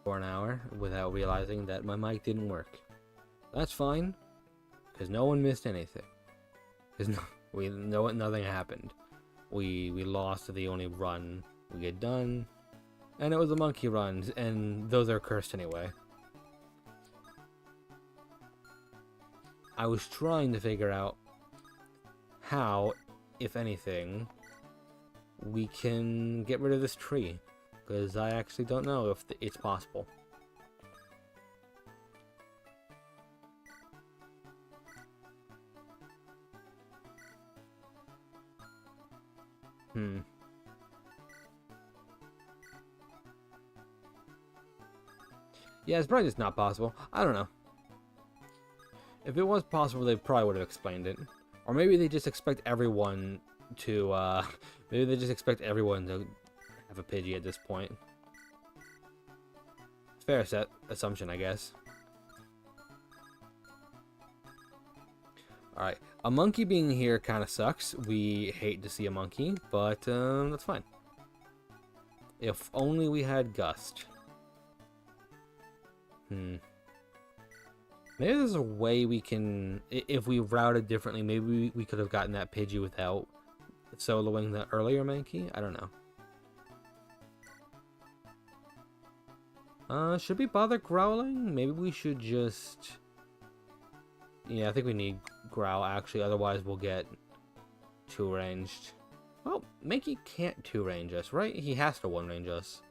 for an hour without realizing that my mic didn't work. That's fine, because no one missed anything. Because nothing happened. We lost the only run we get done, and it was the monkey runs, and those are cursed anyway. I was trying to figure out how, if anything, we can get rid of this tree, because I actually don't know if it's possible. Yeah, it's probably just not possible. I don't know. If it was possible, they probably would have explained it. Or maybe they just expect everyone to, maybe they just expect everyone to have a Pidgey at this point. Fair assumption, I guess. Alright, a monkey being here kind of sucks. We hate to see a monkey, but that's fine. If only we had Gust. Maybe there's a way we can, if we routed differently, maybe we could have gotten that Pidgey without soloing the earlier Mankey? I don't know. Should we bother growling? Maybe we should just... Yeah, I think we need growl, actually, otherwise we'll get two-ranged. Well, Mankey can't two-range us, right? He has to one-range us.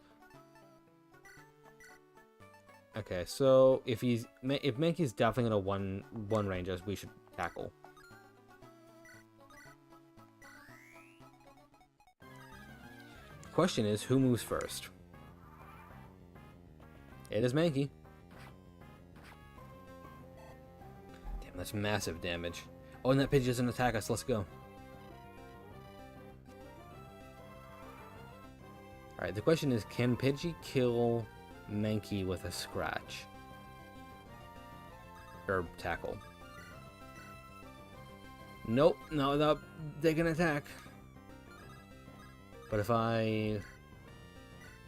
Okay, so if Mankey's definitely gonna one range us, we should tackle. Question is, who moves first? It is Mankey. Damn, that's massive damage. Oh, and that Pidgey doesn't attack us. Let's go. Alright, the question is, can Pidgey kill Mankey with a scratch? Or tackle? Nope, no, they can attack. But if I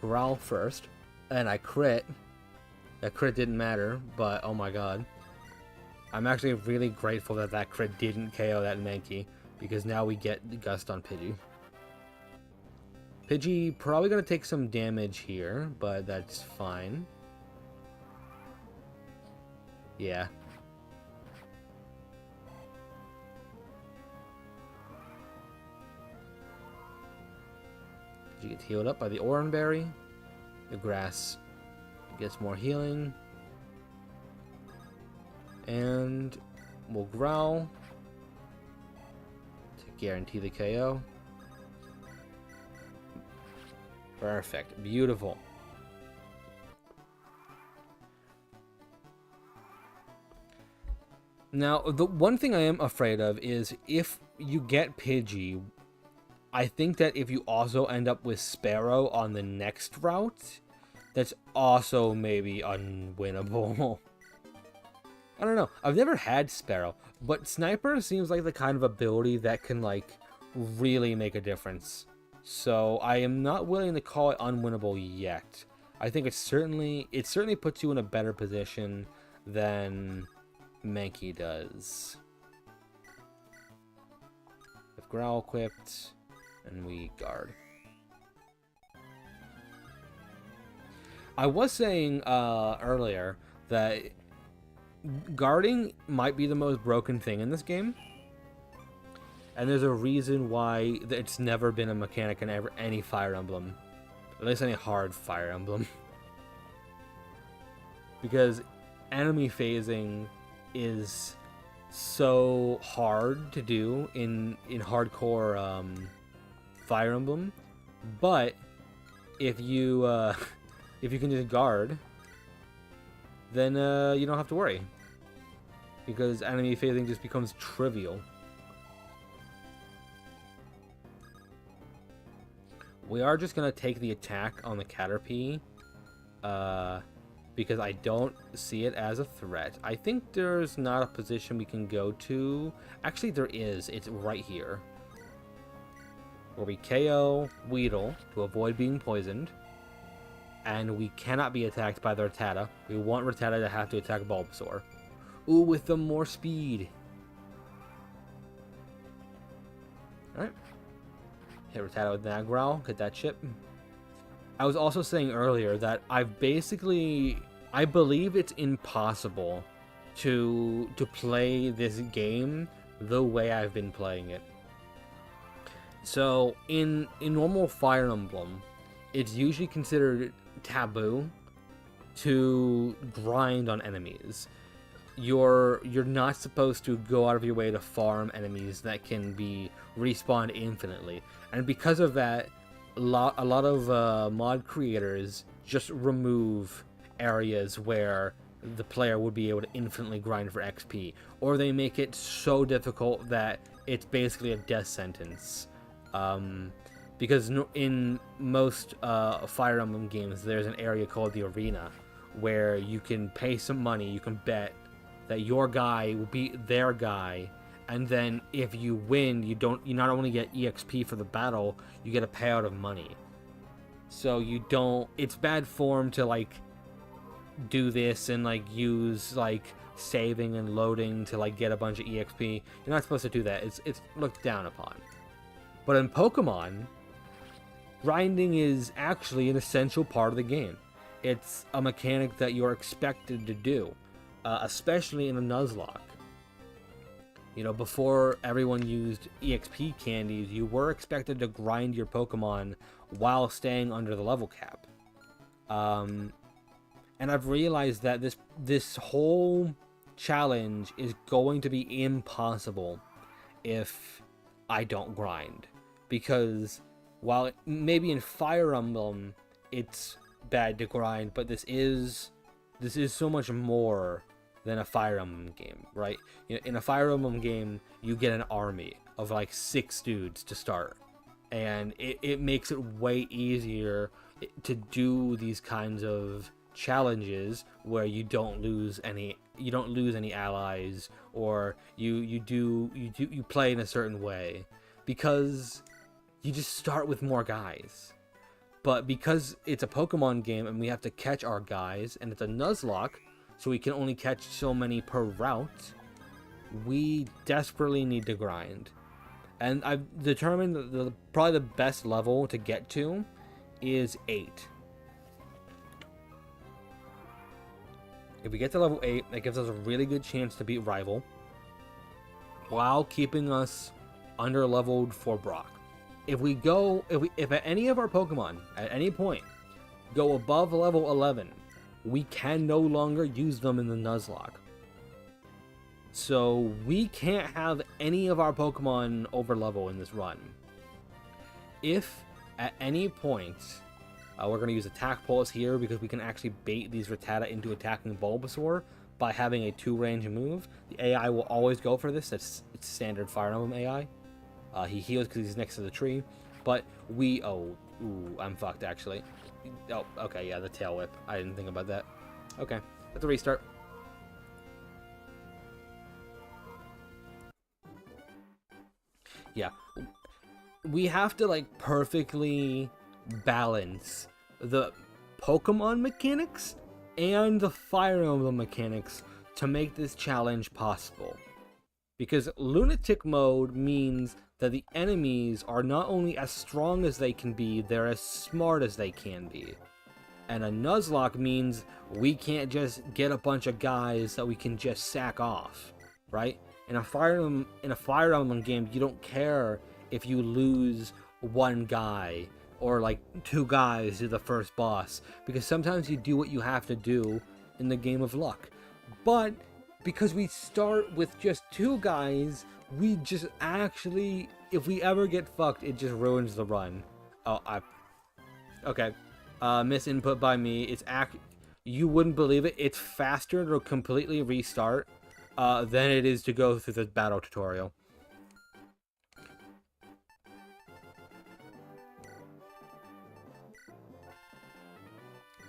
growl first, and I crit, that crit didn't matter, but oh my god. I'm actually really grateful that that crit didn't KO that Mankey, because now we get Gust on Pidgey. Pidgey probably gonna take some damage here, but that's fine. Yeah. Pidgey gets healed up by the Oran Berry. The grass gets more healing. And we'll growl to guarantee the KO. Perfect. Beautiful. Now, the one thing I am afraid of is if you get Pidgey, I think that if you also end up with Sparrow on the next route, that's also maybe unwinnable. I don't know. I've never had Sparrow, but Sniper seems like the kind of ability that can, like, really make a difference. So I am not willing to call it unwinnable yet. I think it certainly puts you in a better position than Mankey does. With Growl equipped, and we guard. I was saying earlier that guarding might be the most broken thing in this game. And there's a reason why it's never been a mechanic in any Fire Emblem. At least any hard Fire Emblem. Because enemy phasing is so hard to do in hardcore Fire Emblem. But if you can just guard, then you don't have to worry. Because enemy phasing just becomes trivial. We are just going to take the attack on the Caterpie, because I don't see it as a threat. I think there's not a position we can go to. Actually, there is. It's right here. Where we KO Weedle to avoid being poisoned. and we cannot be attacked by the Rattata. We want Rattata to have to attack Bulbasaur. Ooh, with the more speed. Alright. Hit Rattata with that growl, get that chip. I was also saying earlier that I believe it's impossible to play this game the way I've been playing it. So in normal Fire Emblem, it's usually considered taboo to grind on enemies. You're not supposed to go out of your way to farm enemies that can be respawned infinitely, and because of that, a lot of mod creators just remove areas where the player would be able to infinitely grind for XP, or they make it so difficult that it's basically a death sentence. Because in most Fire Emblem games, there's an area called the Arena, where you can pay some money, you can bet that your guy will beat their guy, and then if you win, you not only get EXP for the battle, you get a payout of money. So it's bad form to like do this and like use like saving and loading to like get a bunch of EXP. You're not supposed to do that. It's looked down upon. But in Pokemon, grinding is actually an essential part of the game. It's a mechanic that you're expected to do, especially in a Nuzlocke. You know, before everyone used EXP candies, you were expected to grind your Pokemon while staying under the level cap. And I've realized that this whole challenge is going to be impossible if I don't grind. Because while maybe in Fire Emblem it's bad to grind, but this is so much more than a Fire Emblem game, right? You know, in a Fire Emblem game, you get an army of like 6 dudes to start, and it makes it way easier to do these kinds of challenges where you don't lose any allies, or you play in a certain way, because you just start with more guys. But because it's a Pokemon game and we have to catch our guys, and it's a Nuzlocke, so we can only catch so many per route, we desperately need to grind. And I've determined that probably the best level to get to is 8. If we get to level 8, that gives us a really good chance to beat Rival, while keeping us under-leveled for Brock. If at any of our Pokemon, at any point, go above level 11, we can no longer use them in the Nuzlocke. So we can't have any of our Pokemon over level in this run. If at any point, we're going to use Attack Pulse here because we can actually bait these Rattata into attacking Bulbasaur by having a 2-range move. The AI will always go for this. It's standard Fire Emblem AI. He heals because he's next to the tree. But I'm fucked actually. Oh, okay, yeah, the Tail Whip. I didn't think about that. Okay, let's restart. Yeah, we have to like perfectly balance the Pokemon mechanics and the Fire Emblem mechanics to make this challenge possible. Because Lunatic mode means that the enemies are not only as strong as they can be, they're as smart as they can be. And a Nuzlocke means we can't just get a bunch of guys that we can just sack off, right? In a Fire Emblem game, you don't care if you lose one guy or like 2 guys to the first boss, because sometimes you do what you have to do in the game of luck. But because we start with just 2 guys, we just actually, if we ever get fucked, it just ruins the run. Okay. Misinput by me. You wouldn't believe it. It's faster to completely restart than it is to go through the battle tutorial.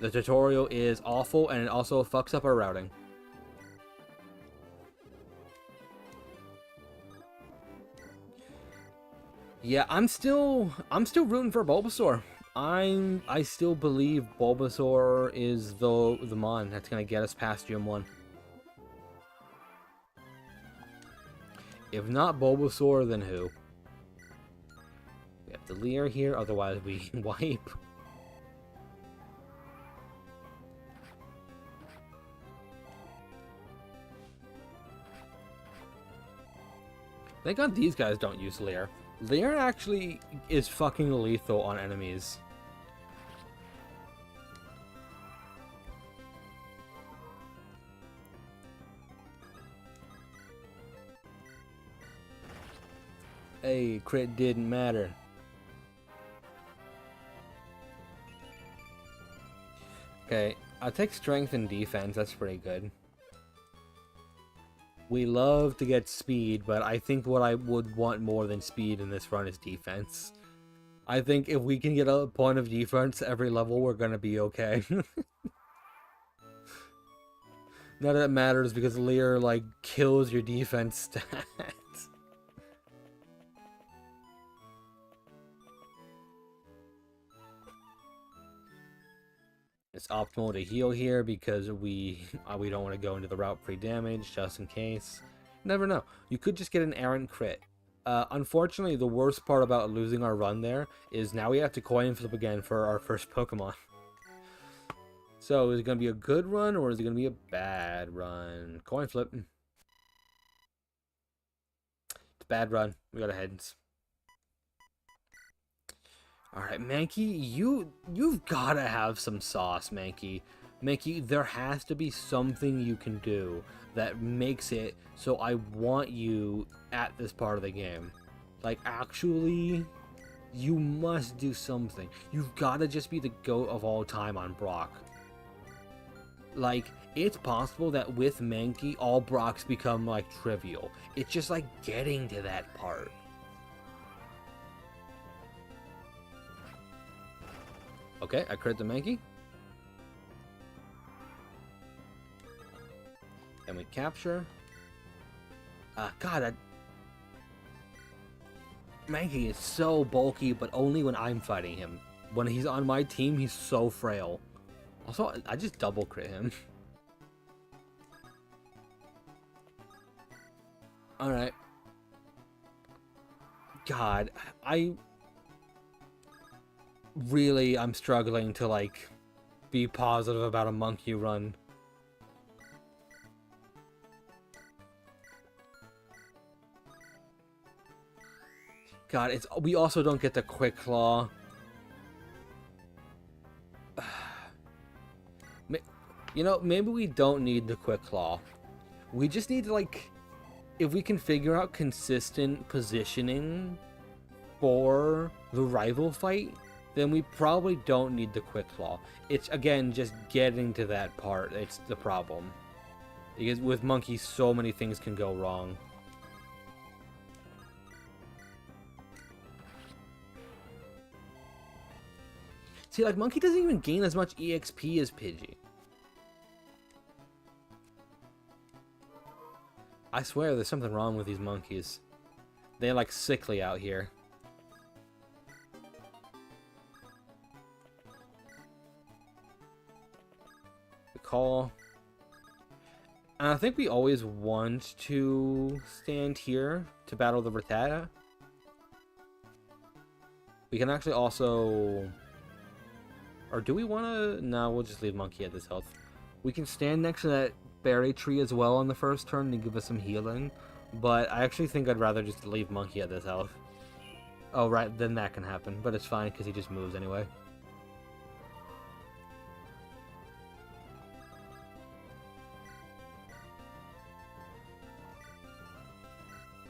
The tutorial is awful, and it also fucks up our routing. Yeah, I'm still rooting for Bulbasaur. I still believe Bulbasaur is the mon that's gonna get us past Gym 1. If not Bulbasaur, then who? We have the Leer here, otherwise we wipe. Thank God these guys don't use Leer. Leer actually is fucking lethal on enemies. Hey, crit didn't matter. Okay, I'll take strength and defense, that's pretty good. We love to get speed, but I think what I would want more than speed in this run is defense. I think if we can get a point of defense every level, we're gonna be okay. None of that matters because Leer, like, kills your defense stats. It's optimal to heal here because we don't want to go into the route pre-damage just in case. Never know. You could just get an errant crit. Unfortunately, the worst part about losing our run there is now we have to coin flip again for our first Pokemon. So is it going to be a good run or is it going to be a bad run? Coin flip. It's a bad run. We got a heads. Alright, Mankey, you've gotta have some sauce, Mankey. Mankey, there has to be something you can do that makes it so I want you at this part of the game. Like, actually, you must do something. You've gotta just be the GOAT of all time on Brock. Like, it's possible that with Mankey, all Brocks become, like, trivial. It's just, like, getting to that part. Okay, I crit the Mankey. And we capture. God, Mankey is so bulky, but only when I'm fighting him. When he's on my team, he's so frail. Also, I just double crit him. Alright. God, I'm struggling to, like, be positive about a monkey run. God, we also don't get the Quick Claw. You know, maybe we don't need the Quick Claw. We just need to, like, if we can figure out consistent positioning for the rival fight, then we probably don't need the Quick Claw. It's, again, just getting to that part. It's the problem. Because with monkeys, so many things can go wrong. See, like, Monkey doesn't even gain as much EXP as Pidgey. I swear there's something wrong with these monkeys. They're, like, sickly out here. Call. And I think we always want to stand here to battle the Rattata. We can actually also... Or do we want to... No, we'll just leave Monkey at this health. We can stand next to that berry tree as well on the first turn to give us some healing. But I actually think I'd rather just leave Monkey at this health. Oh, right, then that can happen. But it's fine because he just moves anyway.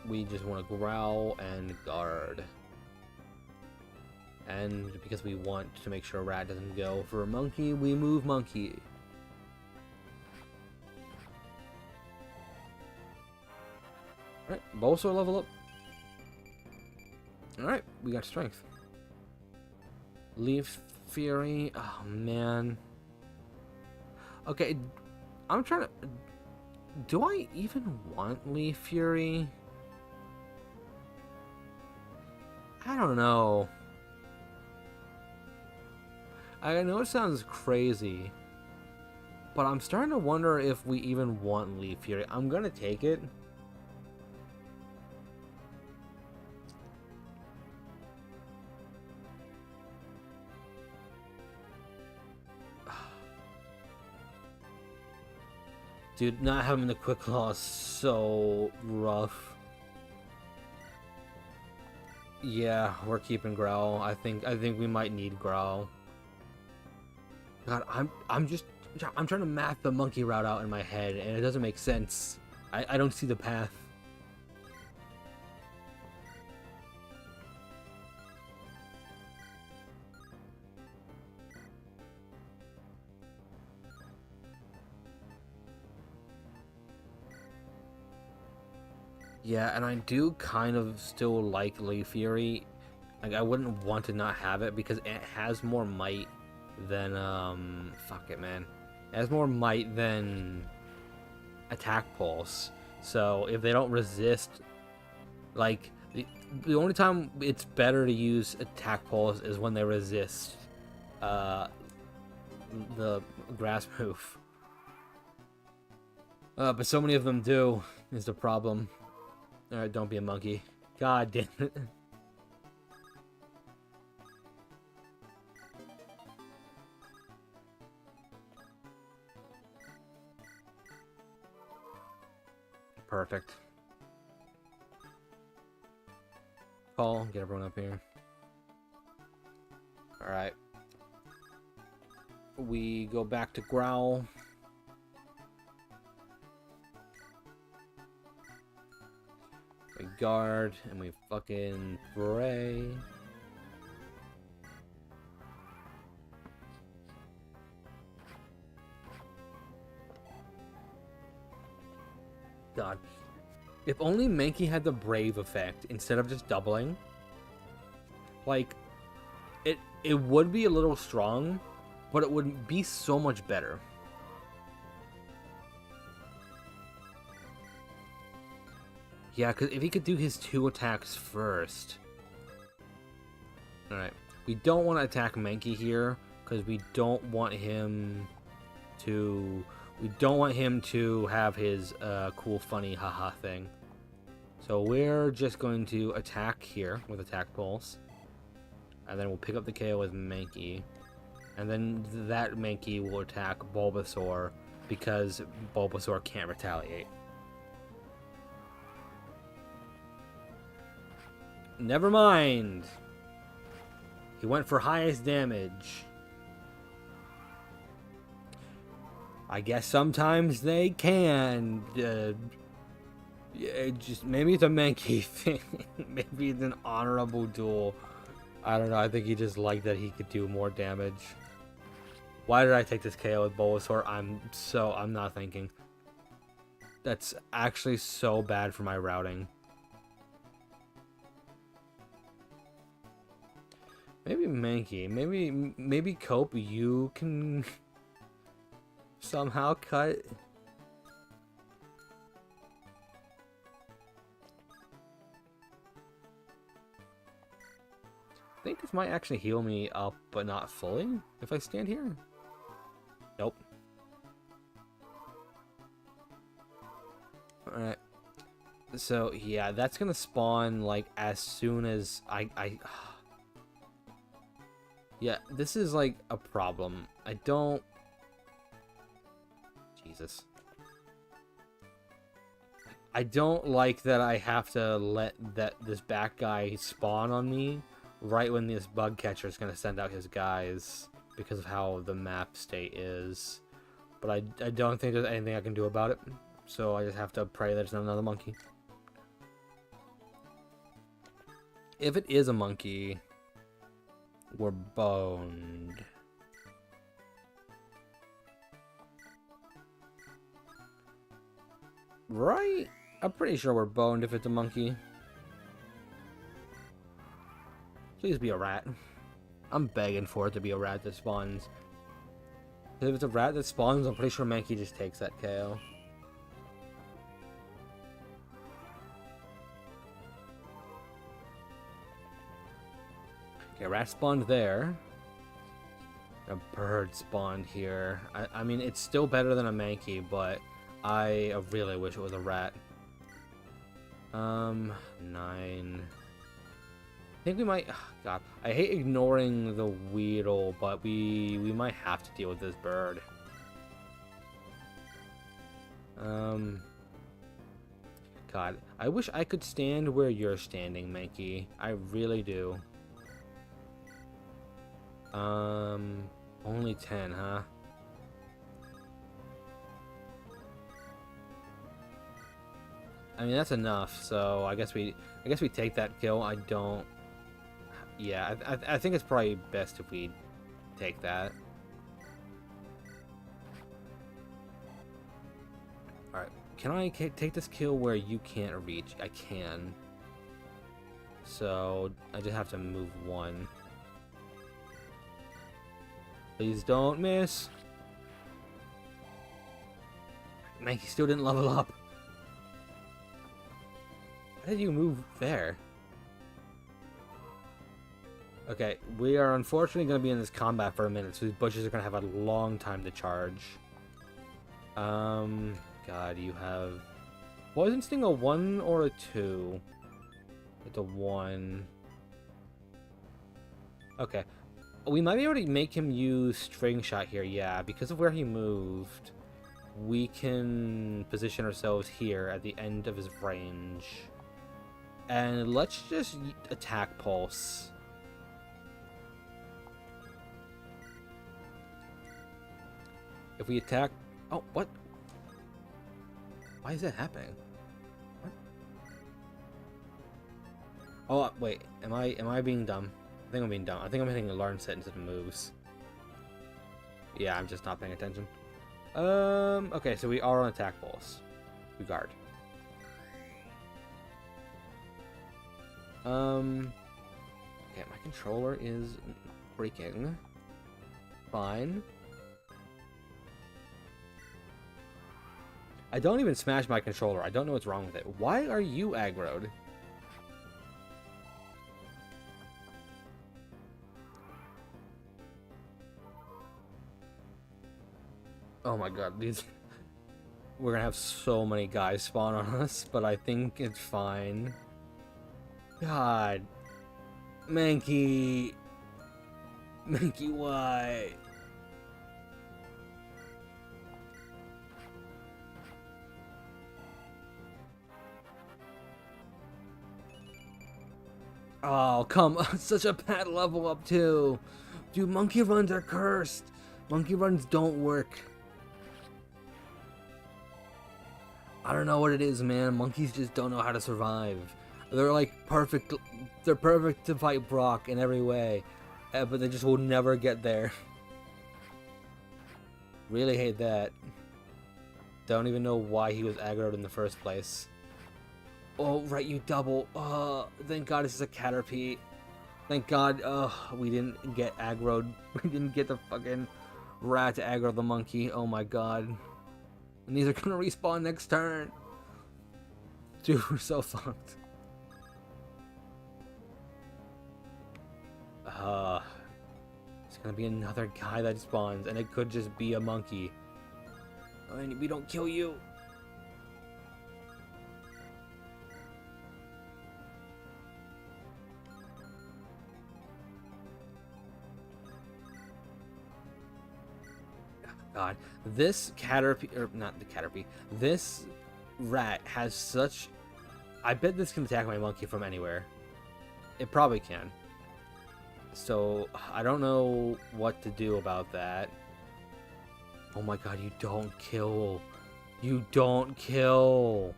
We just want to growl and guard. And because we want to make sure Rat doesn't go for a Monkey, we move Monkey. Alright, Bulbasaur level up. Alright, we got strength. Leaf Fury. Oh, man. Okay, I'm trying to... Do I even want Leaf Fury? I don't know. I know it sounds crazy, but I'm starting to wonder if we even want Leaf Fury. I'm gonna take it. Dude, not having the Quick Claw is so rough. Yeah, we're keeping Growl. I think we might need Growl. God, I'm trying to map the monkey route out in my head, and it doesn't make sense. I don't see the path. Yeah, and I do kind of still like Leaf Fury. Like, I wouldn't want to not have it because it has more might than, fuck it, man. It has more might than Attack Pulse. So, if they don't resist, like, the only time it's better to use Attack Pulse is when they resist, the grass move. But so many of them do, is the problem. Alright, don't be a monkey. God damn it. Perfect. Call, get everyone up here. Alright. We go back to Growl. We guard, and we fucking pray. God. If only Mankey had the Brave effect instead of just doubling. Like, it would be a little strong, but it would be so much better. Yeah, because if he could do his 2 attacks first. Alright. We don't want to attack Mankey here, because we don't want him to... We don't want him to have his cool, funny, haha thing. So we're just going to attack here with Attack Pulse. And then we'll pick up the KO with Mankey. And then that Mankey will attack Bulbasaur, because Bulbasaur can't retaliate. Never mind. He went for highest damage. I guess sometimes they can. Yeah, just maybe it's a Mankey thing. Maybe it's an honorable duel. I don't know. I think he just liked that he could do more damage. Why did I take this KO with Bulbasaur? I'm not thinking. That's actually so bad for my routing. Maybe Mankey. Maybe Cope, you can somehow cut. I think this might actually heal me up, but not fully, if I stand here. Nope. Alright. So, yeah, that's gonna spawn, like, as soon as I Yeah, this is, like, a problem. I don't... Jesus. I don't like that I have to let this back guy spawn on me right when this bug catcher is going to send out his guys because of how the map state is. But I don't think there's anything I can do about it. So I just have to pray there's not another monkey. If it is a monkey... We're boned. Right? I'm pretty sure we're boned if it's a monkey. Please be a rat. I'm begging for it to be a rat that spawns. If it's a rat that spawns, I'm pretty sure Mankey just takes that KO. Okay, rat spawned there. A bird spawned here. I mean, it's still better than a Mankey, but I really wish it was a rat. 9. I think we might... Oh, God, I hate ignoring the Weedle, but we might have to deal with this bird. God, I wish I could stand where you're standing, Mankey. I really do. Only 10, huh? I mean, that's enough, so I guess we take that kill. I don't... Yeah, I think it's probably best if we take that. Alright, can I take this kill where you can't reach? I can. So, I just have to move 1. Please don't miss. Mankey still didn't level up. How did you move there? Okay, we are unfortunately going to be in this combat for a minute, so these bushes are going to have a long time to charge. God, you have... Wasn't Sting a 1 or a 2? It's a 1. Okay. We might be able to make him use String Shot here, yeah. Because of where he moved, we can position ourselves here at the end of his range. And let's just attack Pulse. If we attack... Oh, what? Why is that happening? What? Oh, wait. Am I being dumb? I think I'm being dumb. I think I'm hitting a learn set instead of moves. Yeah, I'm just not paying attention. Okay, so we are on attack pulse. We guard. Okay, my controller is breaking. Fine. I don't even smash my controller. I don't know what's wrong with it. Why are you aggroed? Oh my god, these... We're gonna have so many guys spawn on us, but I think it's fine. God. Mankey. Mankey, why? Oh, come on. Such a bad level up, too. Dude, monkey runs are cursed. Monkey runs don't work. I don't know what it is, man. Monkeys just don't know how to survive. They're like perfect. They're perfect to fight Brock in every way, but they just will never get there. Really hate that. Don't even know why he was aggroed in the first place. Oh, right, you double. Oh, thank God this is a Caterpie. Thank God, we didn't get aggroed. We didn't get the fucking rat to aggro the monkey. Oh my God. And these are gonna respawn next turn. Dude, we're so fucked. It's gonna be another guy that spawns, and it could just be a monkey. Oh, and we don't kill you. God, this Caterpie, or not the Caterpie, this rat has such... I bet this can attack my monkey from anywhere. It probably can. So, I don't know what to do about that. Oh my God, you don't kill. You don't kill.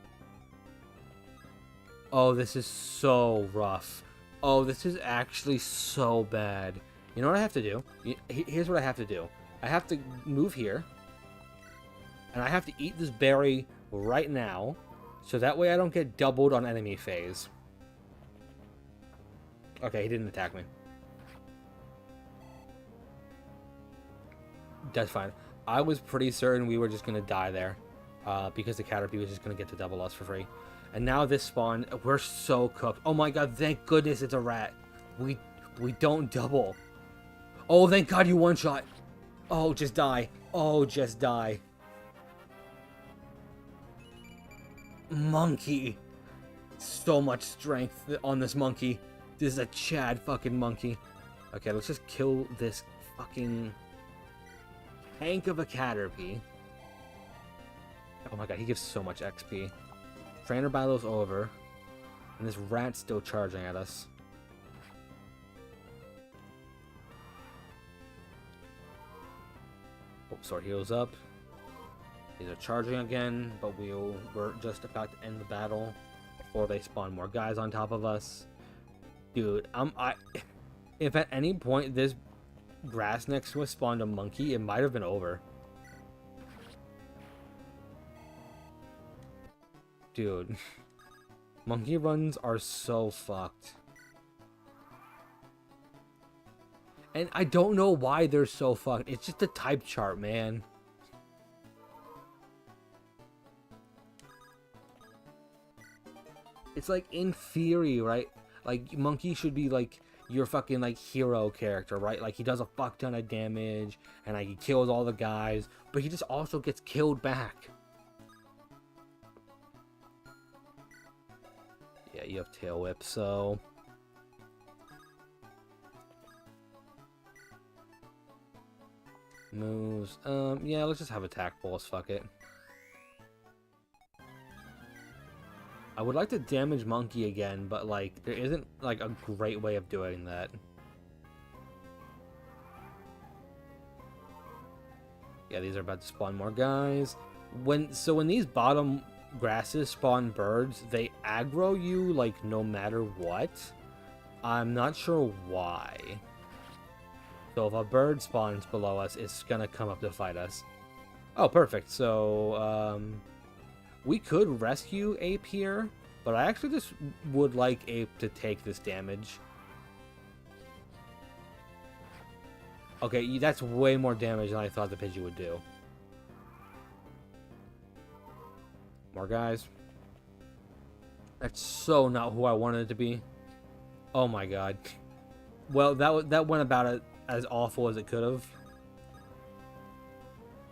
Oh, this is so rough. Oh, this is actually so bad. You know what I have to do? Here's what I have to do. I have to move here, and I have to eat this berry right now, so that way I don't get doubled on enemy phase. Okay, he didn't attack me. That's fine. I was pretty certain we were just going to die there, because the Caterpie was just going to get to double us for free. And now this spawn, we're so cooked. Oh my God, thank goodness it's a rat. We don't double. Oh, thank God you one-shot. Oh, just die. Oh, just die. Monkey. So much strength on this monkey. This is a Chad fucking monkey. Okay, let's just kill this fucking tank of a Caterpie. Oh my god, he gives so much XP. Trainer battle's over. And this rat's still charging at us. Oh, sword heals up. These are charging again, but we're just about to end the battle before they spawn more guys on top of us. Dude, if at any point this grass next to us spawned a monkey, it might have been over. Dude, monkey runs are so fucked. And I don't know why they're so fucked. It's just a type chart, man. It's like, in theory, right? Like, monkey should be like your fucking like hero character, right? Like, he does a fuck ton of damage and like he kills all the guys, but he just also gets killed back. Yeah, you have tail whip, so moves. Yeah, let's just have attack pulse, fuck it. I would like to damage monkey again, but like there isn't like a great way of doing that. Yeah, these are about to spawn more guys. When these bottom grasses spawn birds, they aggro you like no matter what. I'm not sure why. So if a bird spawns below us, it's gonna come up to fight us. Oh, perfect. So we could rescue Ape here, but I actually just would like Ape to take this damage. Okay, that's way more damage than I thought the Pidgey would do. More guys. That's so not who I wanted it to be. Oh my god. Well, that went about as awful as it could have.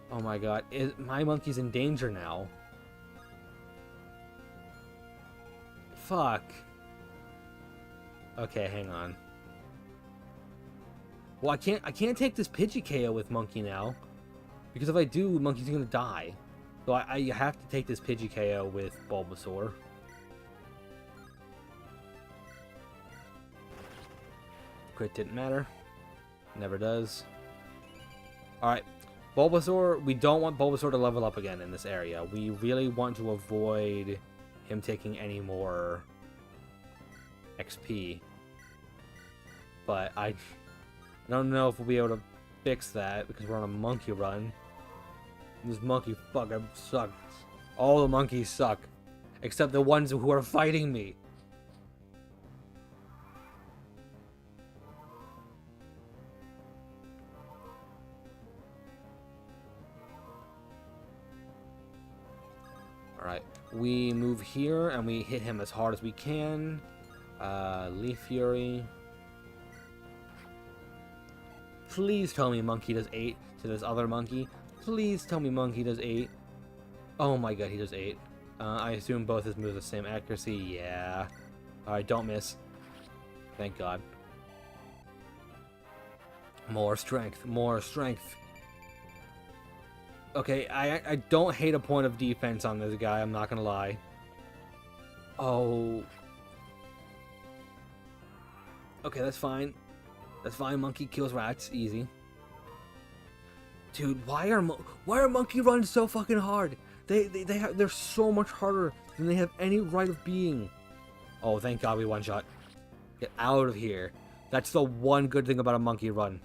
Oh my god. My monkey's in danger now. Fuck. Okay, hang on. Well, I can't take this Pidgey KO with monkey now, because if I do, monkey's gonna die. So I have to take this Pidgey KO with Bulbasaur. Crit didn't matter. Never does. Alright. Bulbasaur, we don't want Bulbasaur to level up again in this area. We really want to avoid him taking any more XP. But I don't know if we'll be able to fix that because we're on a monkey run. This monkey fucking sucks. All the monkeys suck. Except the ones who are fighting me. Alright. We move here and we hit him as hard as we can. Leaf Fury. Please tell me monkey does 8 to this other monkey. Please tell me monkey does 8. Oh my god, he does 8. I assume both his moves have the same accuracy. Yeah. Alright, don't miss. Thank god. More strength. More strength. Okay, I don't hate a point of defense on this guy, I'm not gonna lie. Oh. Okay, that's fine. That's fine, monkey kills rats, easy. Dude, why are monkey runs so fucking hard? They're so much harder than they have any right of being. Oh, thank god we one shot. Get out of here. That's the one good thing about a monkey run.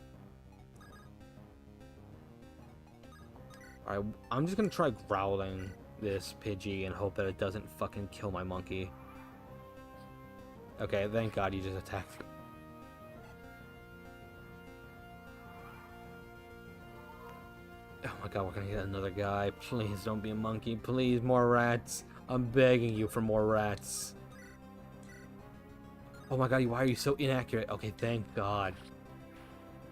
Alright, I'm just gonna try growling this Pidgey and hope that it doesn't fucking kill my monkey. Okay, thank god you just attacked. Oh my god, we're gonna get another guy. Please don't be a monkey. Please, more rats. I'm begging you for more rats. Oh my god, why are you so inaccurate? Okay, thank god.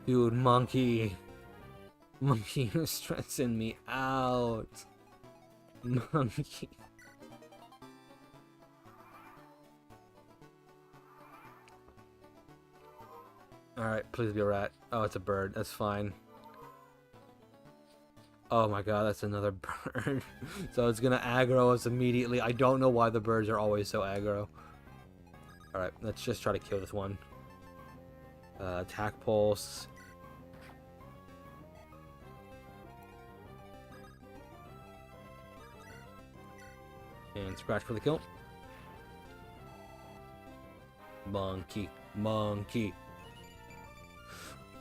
Dude, monkey. Monkey, you're stressing me out. Monkey. Alright, please be a rat. Oh, it's a bird. That's fine. Oh my god, that's another bird. So it's gonna aggro us immediately. I don't know why the birds are always so aggro. Alright, let's just try to kill this one. Attack pulse. And scratch for the kill. Monkey. Monkey.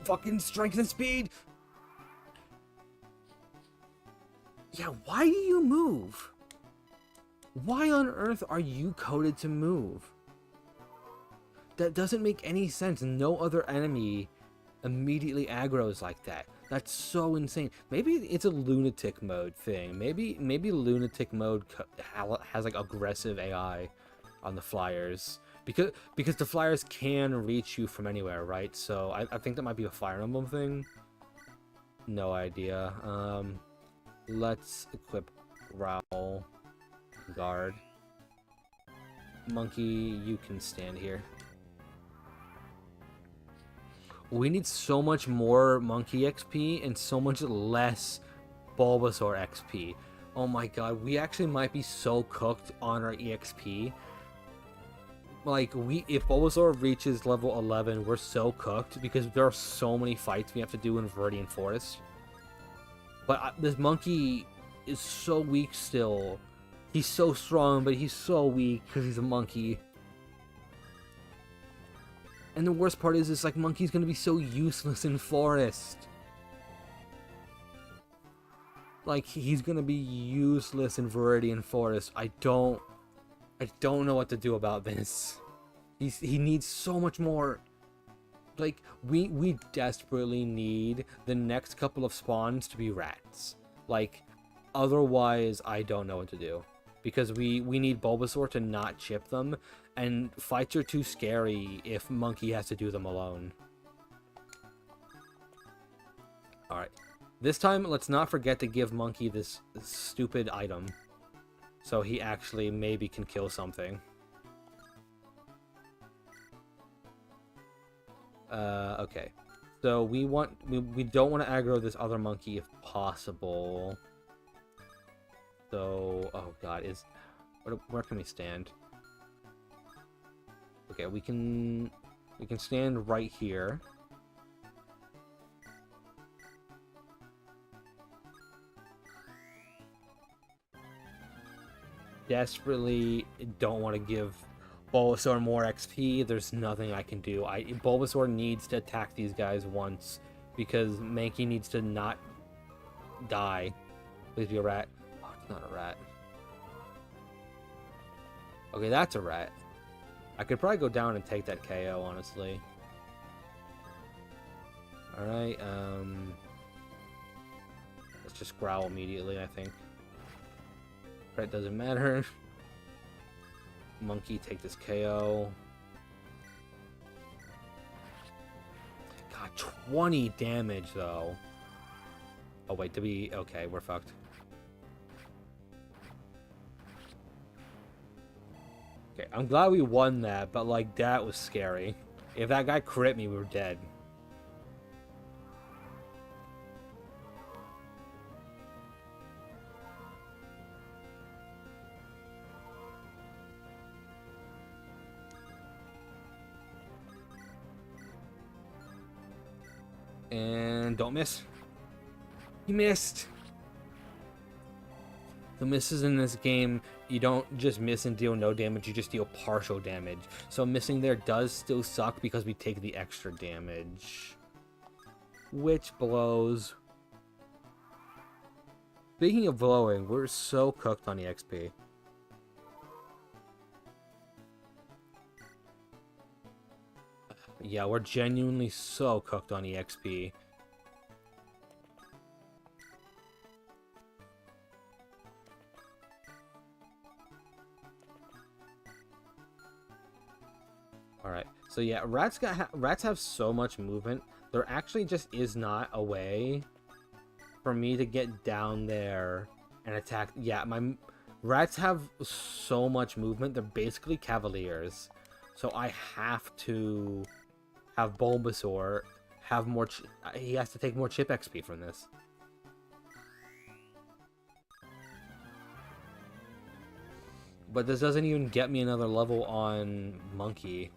Fucking strength and speed! Yeah, why do you move? Why on earth are you coded to move? That doesn't make any sense. No other enemy immediately aggroes like that. That's so insane. Maybe it's a lunatic mode thing. Maybe lunatic mode has like aggressive AI on the flyers because the flyers can reach you from anywhere, right? So I think that might be a Fire Emblem thing. No idea. Let's equip Growl. Guard. Monkey, you can stand here. We need so much more Monkey XP and so much less Bulbasaur XP. Oh my god, we actually might be so cooked on our EXP. Like, if Bulbasaur reaches level 11, we're so cooked because there are so many fights we have to do in Viridian Forest. But this monkey is so weak still. He's so strong, but he's so weak because he's a monkey. And the worst part is, like, monkey's gonna be so useless in Forest. Like, he's gonna be useless in Viridian Forest. I don't know what to do about this. He needs so much more. Like, we desperately need the next couple of spawns to be rats. Like, otherwise, I don't know what to do. Because we need Bulbasaur to not chip them, and fights are too scary if Monkey has to do them alone. Alright. This time, let's not forget to give Monkey this stupid item. So he actually maybe can kill something. Okay. So we don't want to aggro this other monkey if possible. So, oh god, where can we stand? Okay, we can stand right here. Desperately don't want to give Bulbasaur more XP. There's nothing I can do. Bulbasaur needs to attack these guys once because Mankey needs to not die. Please be a rat. Oh, it's not a rat. Okay, that's a rat. I could probably go down and take that KO, honestly. Alright, let's just growl immediately, I think. Right, doesn't matter. Monkey, take this KO. God, 20 damage, though. Oh, wait, okay, we're fucked. Okay, I'm glad we won that, but, like, that was scary. If that guy crit me, we were dead. And don't miss. You missed. The misses in this game, you don't just miss and deal no damage, you just deal partial damage. So missing there does still suck because we take the extra damage. Which blows. Speaking of blowing, we're so cooked on EXP. Yeah, we're genuinely so cooked on EXP. Alright, so yeah, rats have so much movement. There actually just is not a way for me to get down there and attack. Yeah, my rats have so much movement. They're basically cavaliers. So I have to have Bulbasaur have more... he has to take more chip XP from this. But this doesn't even get me another level on Monkey.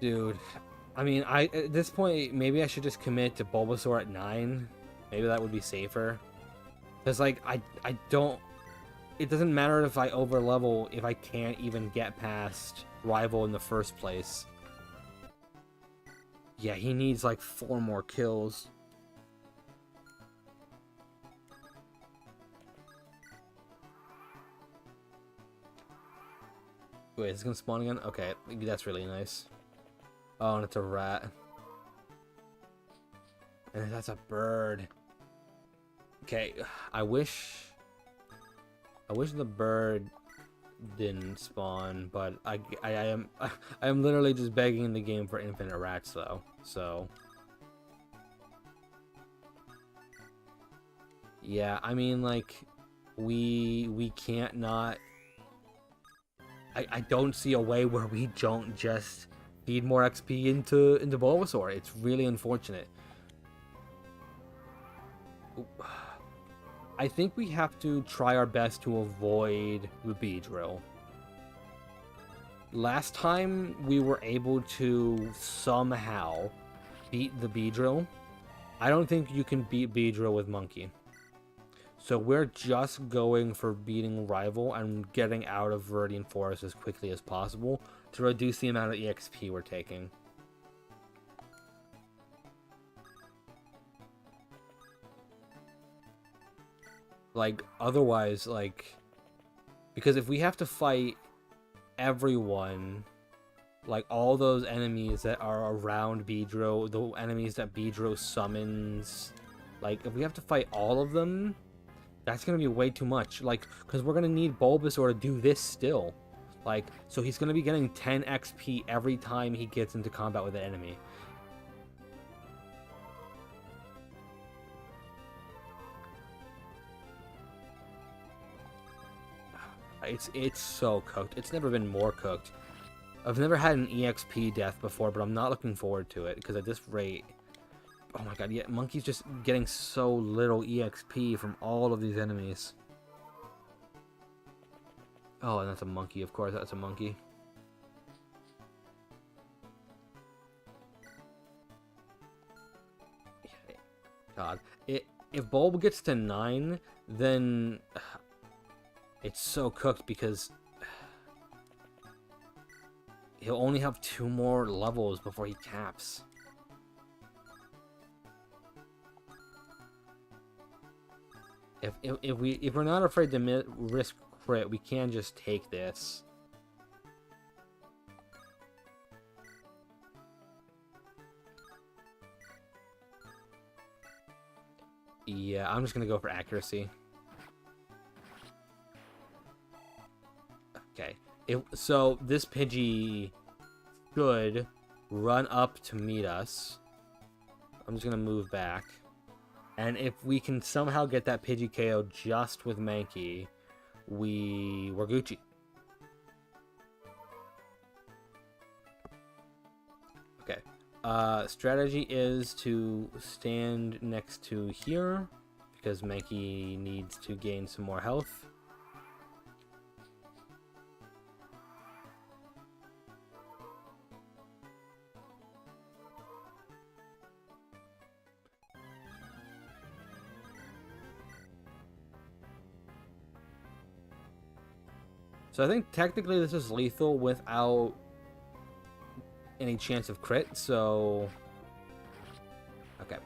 Dude, I mean, at this point, maybe I should just commit to Bulbasaur at 9. Maybe that would be safer. Because, like, I don't... It doesn't matter if I overlevel if I can't even get past Rival in the first place. Yeah, he needs, like, 4 more kills. Wait, is it gonna spawn again? Okay, that's really nice. Oh, and it's a rat. And that's a bird. Okay, I wish the bird didn't spawn, but I am literally just begging in the game for infinite rats though. So yeah, I mean, like, we can't not... I don't see a way where we don't just feed more XP into Bulbasaur. It's really unfortunate. I think we have to try our best to avoid the Beedrill. Last time we were able to somehow beat the Beedrill. I don't think you can beat Beedrill with Monkey. So we're just going for beating Rival and getting out of Viridian Forest as quickly as possible to reduce the amount of EXP we're taking. Like, otherwise, like... Because if we have to fight everyone, like all those enemies that are around Beedrill, the enemies that Beedrill summons, like, if we have to fight all of them... That's going to be way too much, like, because we're going to need Bulbasaur to do this still. Like, so he's going to be getting 10 XP every time he gets into combat with an enemy. It's so cooked. It's never been more cooked. I've never had an EXP death before, but I'm not looking forward to it, because at this rate... Oh my god, yeah, Monkey's just getting so little EXP from all of these enemies. Oh, and that's a monkey, of course, that's a monkey. God, if Bulb gets to 9, then it's so cooked because he'll only have 2 more levels before he caps. If we're not afraid to risk crit, we can just take this. Yeah, I'm just gonna go for accuracy. Okay. So this Pidgey should run up to meet us. I'm just gonna move back. And if we can somehow get that Pidgey KO just with Mankey, we're Gucci. Okay. Strategy is to stand next to here, because Mankey needs to gain some more health. So I think technically this is lethal without any chance of crit, so... Okay.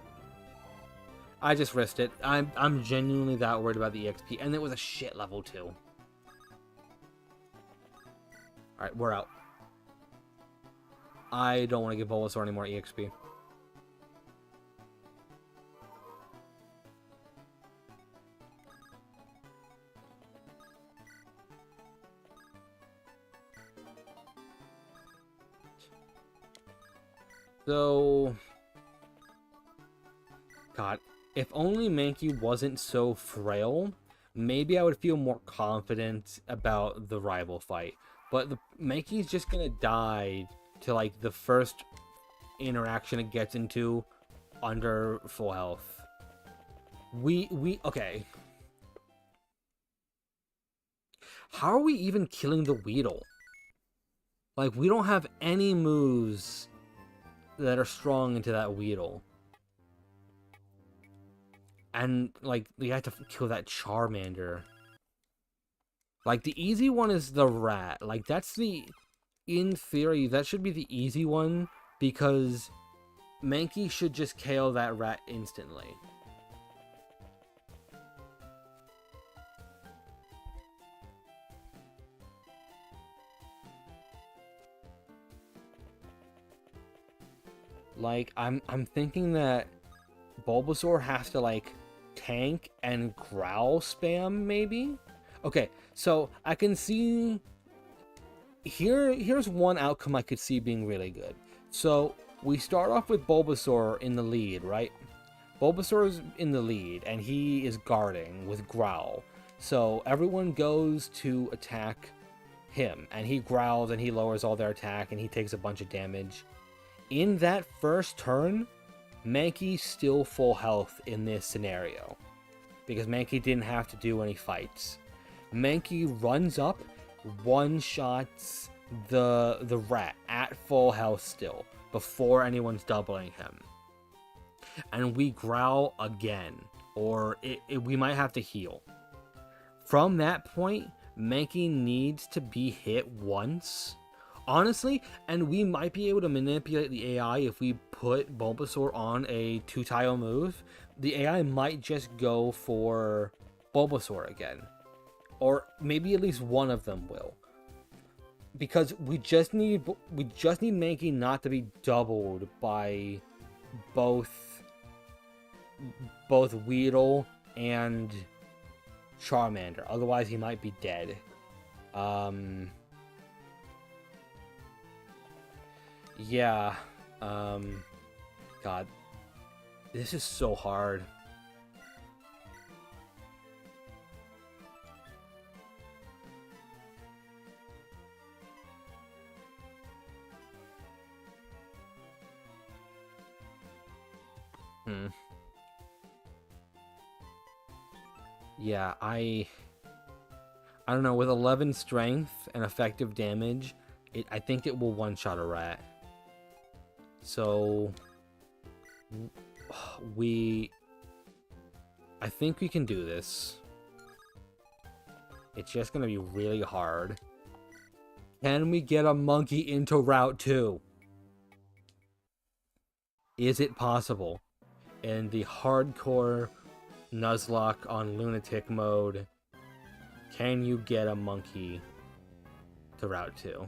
I just risked it. I'm genuinely that worried about the EXP, and it was a shit level too. Alright, we're out. I don't want to give Bulbasaur any more EXP. So God, if only Mankey wasn't so frail, maybe I would feel more confident about the rival fight. But Mankey's just gonna die to, like, the first interaction it gets into under full health. Okay. How are we even killing the Weedle? Like, we don't have any moves that are strong into that Weedle. And, like, we have to kill that Charmander. Like, the easy one is the rat. Like, that's the... In theory, that should be the easy one, because Mankey should just KO that rat instantly. Like, I'm thinking that Bulbasaur has to, like, tank and growl spam, maybe? Okay, so I can see... Here's one outcome I could see being really good. So, we start off with Bulbasaur in the lead, right? Bulbasaur's in the lead, and he is guarding with Growl. So, everyone goes to attack him, and he growls, and he lowers all their attack, and he takes a bunch of damage. In that first turn, Mankey's still full health in this scenario, because Mankey didn't have to do any fights. Mankey runs up, one-shots the rat at full health still, before anyone's doubling him. And we growl again, or we might have to heal. From that point, Mankey needs to be hit once. Honestly, and we might be able to manipulate the AI if we put Bulbasaur on a 2-tile move. The AI might just go for Bulbasaur again. Or maybe at least one of them will. Because we just need Mankey not to be doubled by both Weedle and Charmander. Otherwise he might be dead. Yeah. God. This is so hard. Yeah, I don't know, with 11 strength and effective damage, I think it will one-shot a rat. So I think we can do this. It's just gonna be really hard. Can we get a monkey into Route 2? Is it possible? In the hardcore Nuzlocke on Lunatic mode, can you get a monkey to Route 2?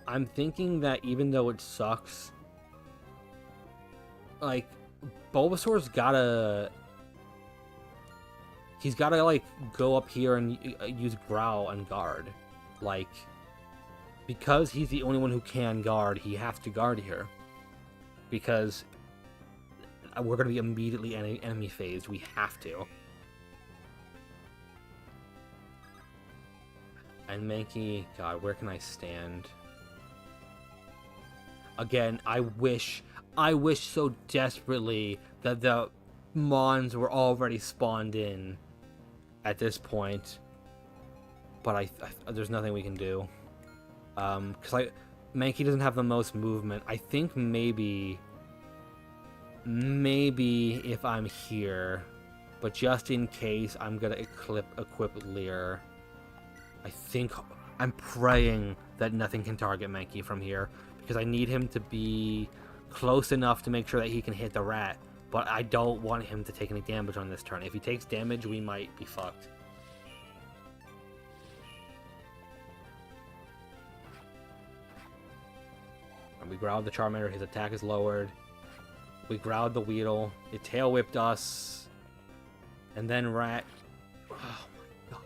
I'm thinking that even though it sucks, like, Bulbasaur's gotta... He's gotta, like, go up here and use Growl and guard. Like, because he's the only one who can guard, he has to guard here. Because we're gonna be immediately enemy phased. We have to. And Mankey... God, where can I stand? Again, I wish so desperately that the Mons were already spawned in at this point. But there's nothing we can do. Because Mankey doesn't have the most movement. I think maybe if I'm here, but just in case, I'm gonna equip Leer. I'm praying that nothing can target Mankey from here, because I need him to be close enough to make sure that he can hit the rat, but I don't want him to take any damage on this turn. If he takes damage, we might be fucked. And we growled the Charmander, his attack is lowered. We growled the Weedle, it tail whipped us, and then rat. Oh my god.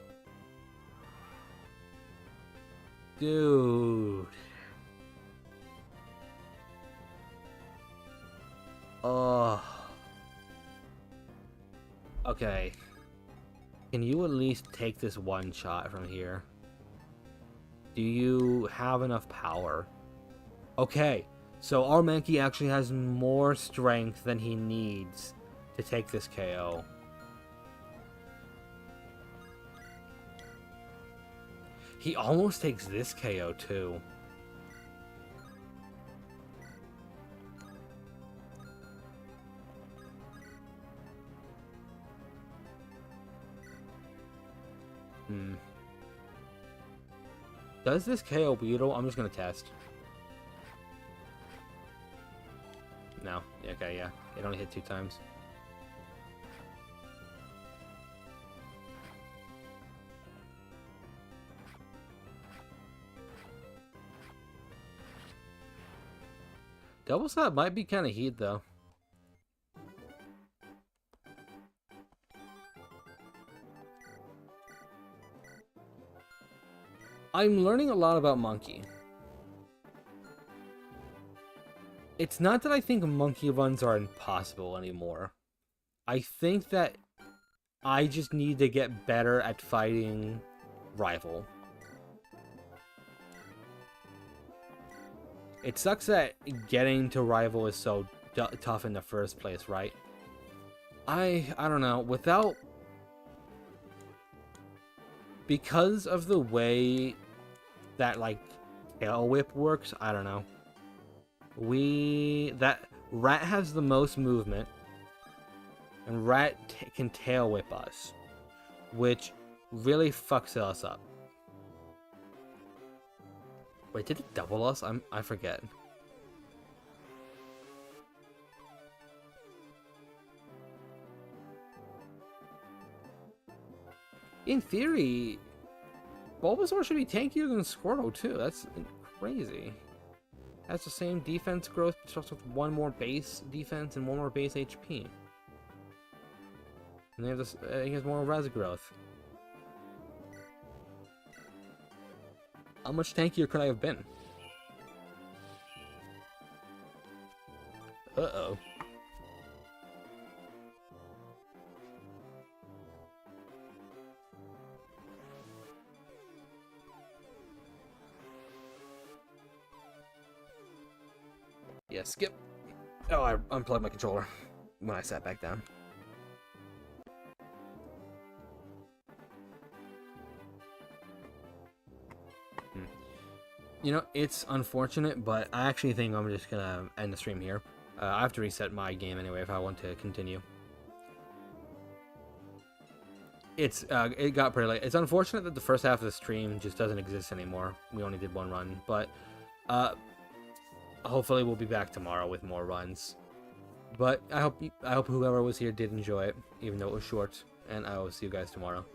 Dude. Okay. Can you at least take this one shot from here? Do you have enough power? Okay. So our Mankey actually has more strength than he needs to take this KO. He almost takes this KO too. Does this KO Weedle? I'm just gonna test. No. Okay, yeah. It only hit 2 times. Double slap might be kind of heat, though. I'm learning a lot about Monkey. It's not that I think Monkey runs are impossible anymore. I think that I just need to get better at fighting Rival. It sucks that getting to Rival is so tough in the first place, right? I don't know. Because of the way that, like, Tail Whip works, I don't know. Rat has the most movement, and Rat can Tail Whip us, which really fucks us up. Wait, did it double us? I forget. In theory, Bulbasaur should be tankier than Squirtle too. That's crazy. Has the same defense growth, just with 1 more base defense and 1 more base HP. And they have this. He has more res growth. How much tankier could I have been? Uh-oh. Yeah, skip. Oh, I unplugged my controller when I sat back down. You know, it's unfortunate, but I actually think I'm just gonna end the stream here. I have to reset my game anyway if I want to continue. It got pretty late. It's unfortunate that the first half of the stream just doesn't exist anymore. We only did 1 run, but hopefully we'll be back tomorrow with more runs. But I hope whoever was here did enjoy it, even though it was short. And I will see you guys tomorrow.